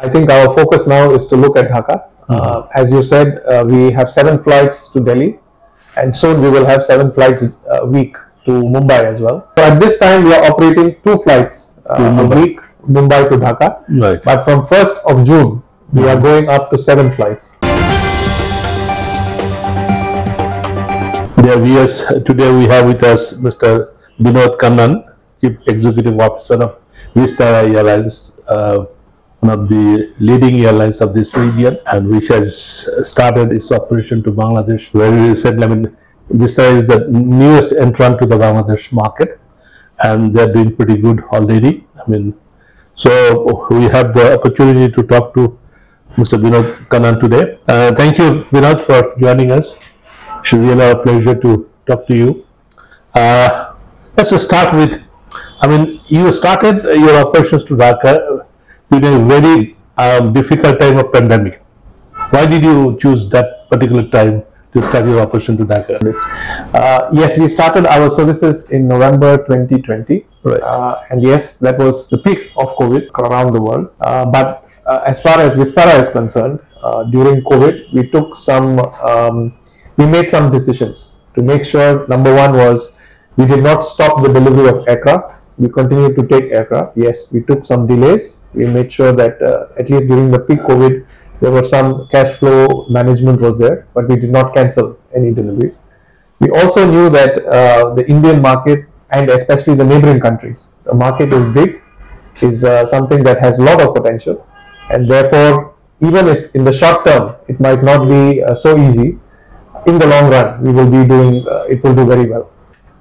I think our focus now is to look at Dhaka. As you said, we have 7 flights to Delhi, and soon we will have 7 flights a week to Mumbai as well. So at this time, we are operating 2 flights a week, Mumbai to Dhaka. Right. But from 1st of June, we are going up to 7 flights. Dear viewers, today we have with us Mr. Vinod Kannan, Chief Executive Officer of Vistara Airlines, one of the leading airlines of this region, and which has started its operation to Bangladesh very recently. I mean, Vistara is the newest entrant to the Bangladesh market, and they're doing pretty good already. I mean, so we have the opportunity to talk to Mr. Vinod Kannan today. Thank you, Vinod, for joining us. It's really a pleasure to talk to you. Let's start with, I mean, you started your operations to Dhaka during a very difficult time of pandemic. Why did you choose that particular time to start your operation to Dhaka? Yes, we started our services in November 2020. Right. And yes, that was the peak of COVID around the world. But as far as Vistara is concerned, during COVID, we took some we made some decisions to make sure. Number one was we did not stop the delivery of aircraft. We continued to take aircraft. Yes, we took some delays. We made sure that at least during the peak COVID, there was some cash flow management was there, but we did not cancel any deliveries. We also knew that the Indian market, and especially the neighboring countries, the market is big, is something that has a lot of potential, and therefore, even if in the short term it might not be so easy, in the long run we will be doing, it will do very well.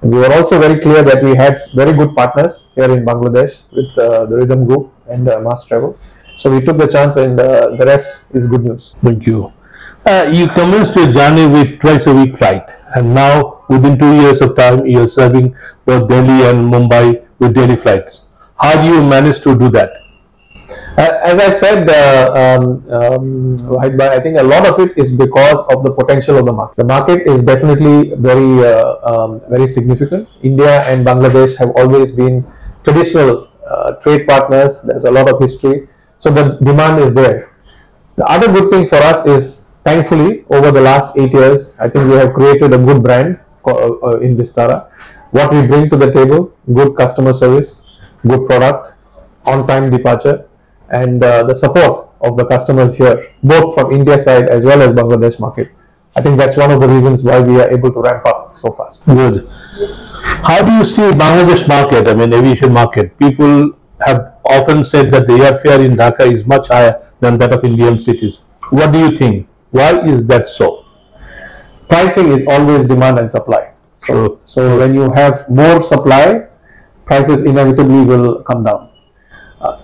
And we were also very clear that we had very good partners here in Bangladesh with the Rhythm Group and Mass Travel. So we took the chance, and the rest is good news. Thank you. You commenced your journey with twice a week flight, and now within 2 years of time you are serving both Delhi and Mumbai with daily flights. How do you manage to do that? As I said, I think a lot of it is because of the potential of the market. The market is definitely very significant. India and Bangladesh have always been traditional trade partners. There's a lot of history, so the demand is there. The other good thing for us is, thankfully, over the last 8 years, I think we have created a good brand in Vistara. What we bring to the table: good customer service, good product, on-time departure, and the support of the customers here, both from India side as well as Bangladesh market. I think that's one of the reasons why we are able to ramp up so fast. Good. How do you see Bangladesh market, I mean aviation market? People have often said that the airfare in Dhaka is much higher than that of Indian cities. What do you think? Why is that so? Pricing is always demand and supply. So when you have more supply, prices inevitably will come down.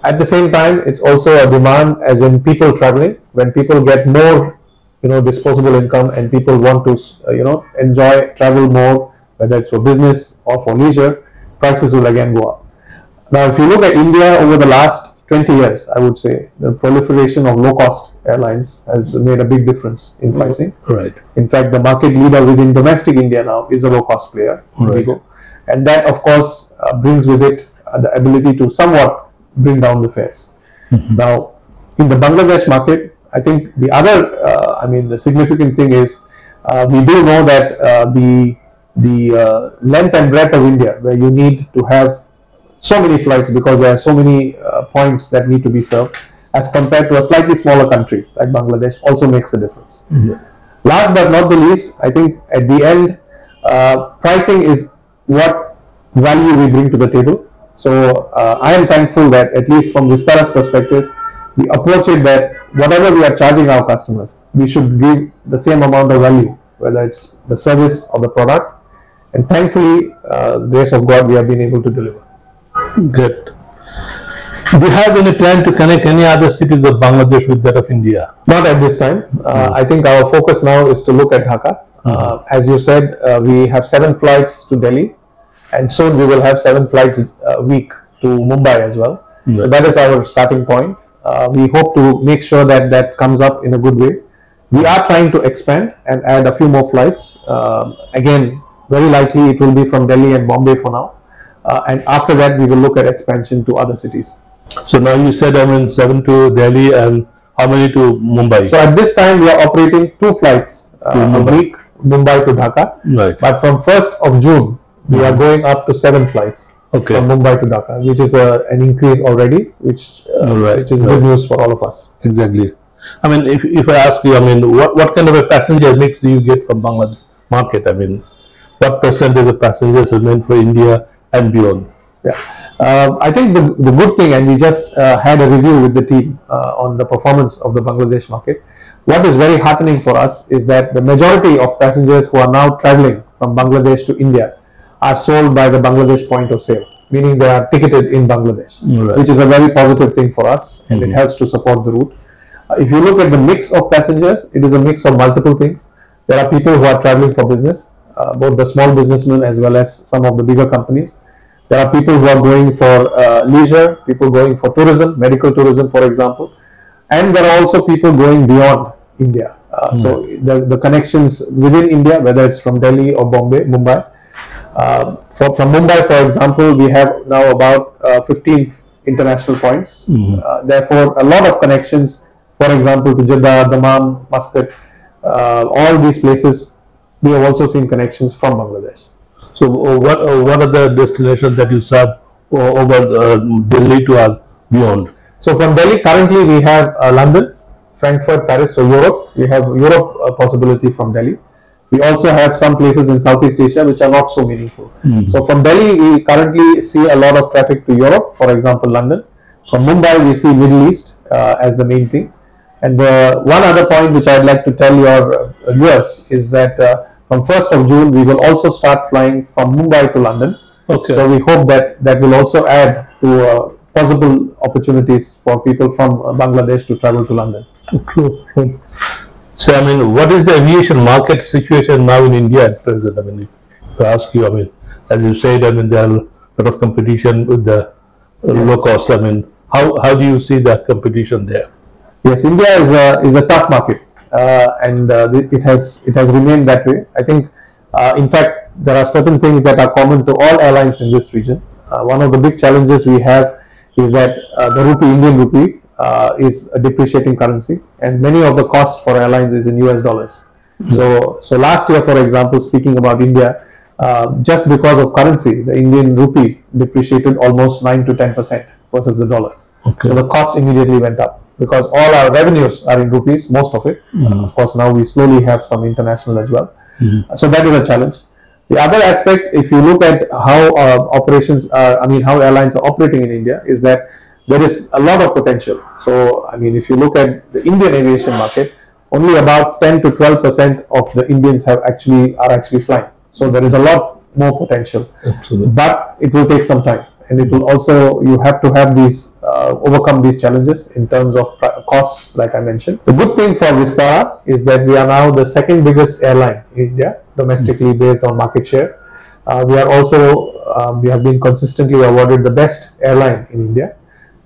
At the same time, it's also a demand, as in people traveling. When people get more, disposable income, and people want to, enjoy travel more, whether it's for business or for leisure, prices will again go up. Now, if you look at India over the last 20 years, I would say the proliferation of low-cost airlines has made a big difference in pricing. Right. In fact, the market leader within domestic India now is a low-cost player, right. And that, of course, brings with it the ability to somewhat bring down the fares. Now, in the Bangladesh market, I think the other, the significant thing is we do know that the length and breadth of India, where you need to have so many flights because there are so many points that need to be served, as compared to a slightly smaller country like Bangladesh, also makes a difference. Last but not the least, I think at the end, pricing is what value we bring to the table. So I am thankful that, at least from Vistara's perspective, the approach is that whatever we are charging our customers, we should give the same amount of value, whether it's the service or the product. And thankfully, grace of God, we have been able to deliver. Good. Do you have any plan to connect any other cities of Bangladesh with that of India? Not at this time. I think our focus now is to look at Dhaka. As you said, we have 7 flights to Delhi, and soon we will have 7 flights a week to Mumbai as well. So that is our starting point. We hope to make sure that that comes up in a good way. We are trying to expand and add a few more flights. Again, very likely it will be from Delhi and Bombay for now. And after that, we will look at expansion to other cities. So now you said, I mean, 7 to Delhi and how many to Mumbai? So at this time we are operating 2 flights a week, Mumbai to Dhaka. Right. But from 1st of June, we are going up to 7 flights from Mumbai to Dhaka, which is an increase already, which is good news for all of us. Exactly. I mean, if I ask you, I mean, what kind of a passenger mix do you get from Bangladesh market? I mean, what percentage of passengers are meant for India and beyond? Yeah. I think the good thing, and we just had a review with the team on the performance of the Bangladesh market. What is very heartening for us is that the majority of passengers who are now traveling from Bangladesh to India are sold by the Bangladesh point of sale, meaning they are ticketed in Bangladesh, which is a very positive thing for us, and it helps to support the route. If you look at the mix of passengers, it is a mix of multiple things. There are people who are traveling for business, both the small businessmen as well as some of the bigger companies. There are people who are going for leisure, people going for tourism, medical tourism, for example. And there are also people going beyond India. So the connections within India, whether it's from Delhi or Mumbai. From Mumbai, for example, we have now about 15 international points. Therefore, a lot of connections, for example, to Jeddah, Dammam, Muscat, all these places, we have also seen connections from Bangladesh. So what are the destinations that you serve over Delhi to beyond? So from Delhi, currently we have London, Frankfurt, Paris, so Europe. We have Europe possibility from Delhi. We also have some places in Southeast Asia which are not so meaningful. So from Delhi, we currently see a lot of traffic to Europe, for example, London. From Mumbai, we see Middle East as the main thing. And one other point which I'd like to tell your viewers is that from 1st of June, we will also start flying from Mumbai to London. So we hope that that will also add to possible opportunities for people from Bangladesh to travel to London. So, I mean, what is the aviation market situation now in India at present? I mean, if I ask you, I mean, as you said, I mean, there are a lot of competition with the low cost. I mean, how do you see that competition there? Yes, India is a tough market, and it has remained that way. I think, in fact, there are certain things that are common to all airlines in this region. One of the big challenges we have is that the rupee, Indian rupee, is a depreciating currency, and many of the costs for airlines is in US dollars. So last year, for example, speaking about India, just because of currency, the Indian rupee depreciated almost 9 to 10% versus the dollar. So the cost immediately went up because all our revenues are in rupees, most of it. Of course, now we slowly have some international as well. So that is a challenge. The other aspect, if you look at how operations are, I mean, how airlines are operating in India, is that there is a lot of potential. So, I mean, if you look at the Indian aviation market, only about 10 to 12% of the Indians are actually flying. So there is a lot more potential. Absolutely. But it will take some time, and it will also, you have to have these overcome these challenges in terms of costs, like I mentioned. The good thing for Vistara is that we are now the second biggest airline in India, domestically based on market share. We are also, we have been consistently awarded the best airline in India.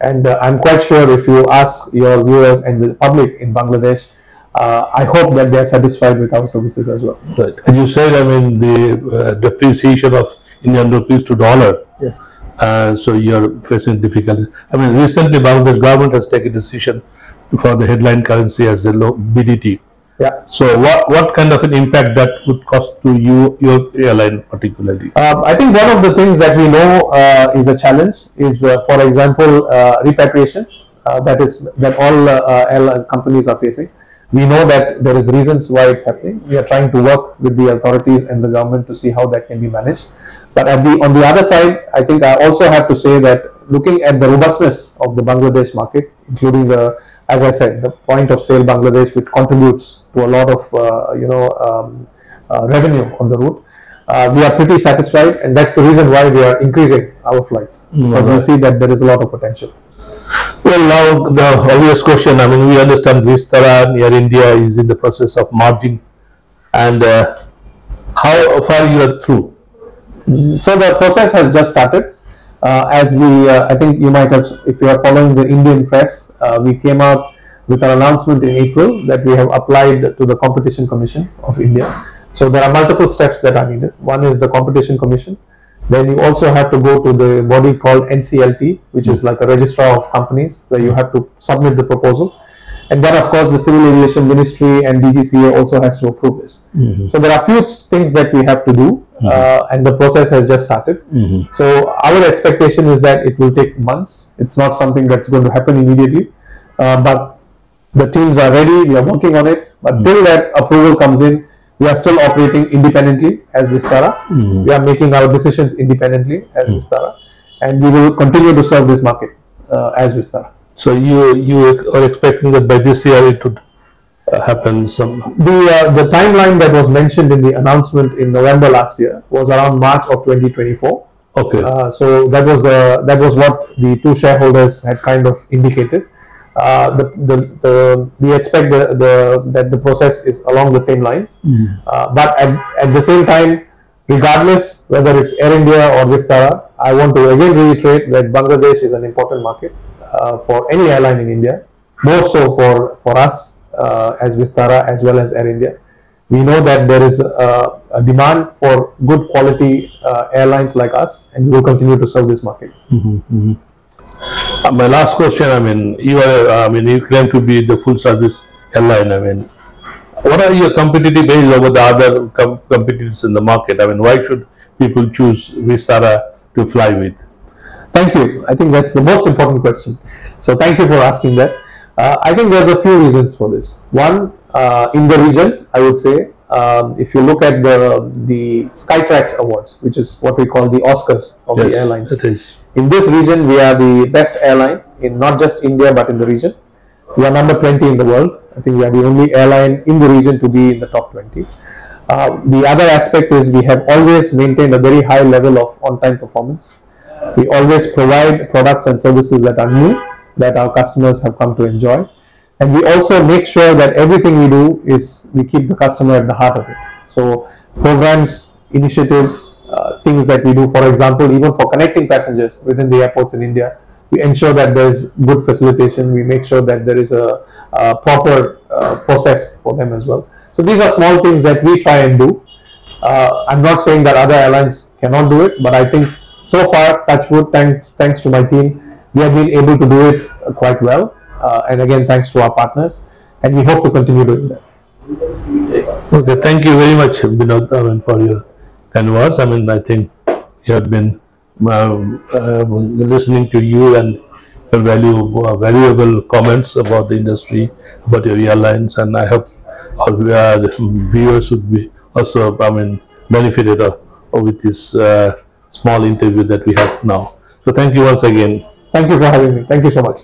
And I'm quite sure if you ask your viewers and the public in Bangladesh, I hope that they are satisfied with our services as well. Right. And you said, I mean, the depreciation of Indian rupees to dollar. Yes. So you're facing difficulties. I mean, recently Bangladesh government has taken a decision for the headline currency as the BDT. Yeah. So what kind of an impact that would cost to you, your airline particularly? I think one of the things that we know is a challenge is, for example, repatriation. That all airline companies are facing. We know that there is reasons why it's happening. We are trying to work with the authorities and the government to see how that can be managed. But on the other side, I think I also have to say that looking at the robustness of the Bangladesh market, including the, as I said, the point of sale Bangladesh, which contributes to a lot of revenue on the route, we are pretty satisfied, and that's the reason why we are increasing our flights, because we see that there is a lot of potential. Well, now the obvious question, I mean, we understand Vistara and Air India is in the process of merging, and how far you are through? So the process has just started. As we, I think you might have, if you are following the Indian press, we came out with an announcement in April that we have applied to the Competition Commission of India. So there are multiple steps that are needed. One is the Competition Commission. Then you also have to go to the body called NCLT, which is like a registrar of companies, where you have to submit the proposal. And then, of course, the Civil Aviation Ministry and DGCA also has to approve this. So there are a few things that we have to do, and the process has just started. So our expectation is that it will take months. It's not something that's going to happen immediately, but the teams are ready. We are working on it. But till that approval comes in, we are still operating independently as Vistara. We are making our decisions independently as Vistara, and we will continue to serve this market as Vistara. So you are expecting that by this year it would happen some. The timeline that was mentioned in the announcement in November last year was around March of 2024. Okay. So that was what the two shareholders had kind of indicated. We expect that the process is along the same lines, but at the same time, regardless whether it's Air India or Vistara, I want to again reiterate that Bangladesh is an important market for any airline in India, more so for us as Vistara as well as Air India. We know that there is a demand for good quality airlines like us, and we will continue to serve this market. My last question, you claim to be the full service airline. What are your competitive edge over the other competitors in the market? Why should people choose Vistara to fly with? Thank you. I think that's the most important question. So thank you for asking that. I think there's a few reasons for this. One, in the region, I would say, if you look at the Skytrax Awards, which is what we call the Oscars of the airlines. It is. In this region, we are the best airline in not just India but in the region. We are number 20 in the world. I think we are the only airline in the region to be in the top 20. The other aspect is we have always maintained a very high level of on-time performance. We always provide products and services that are new, that our customers have come to enjoy. And we also make sure that everything we do is we keep the customer at the heart of it. So programs, initiatives, things that we do, for example, even for connecting passengers within the airports in India, we ensure that there is good facilitation. We make sure that there is a proper process for them as well. So these are small things that we try and do. I'm not saying that other airlines cannot do it, but I think so far, touch wood, thanks to my team, we have been able to do it quite well. And again, thanks to our partners, and we hope to continue doing that. Okay, thank you very much, Vinod, for your kind words. I think you have been listening to you and your valuable comments about the industry, about your airlines, and I hope our viewers would be also benefited with this small interview that we have now. So thank you once again. Thank you for having me. Thank you so much.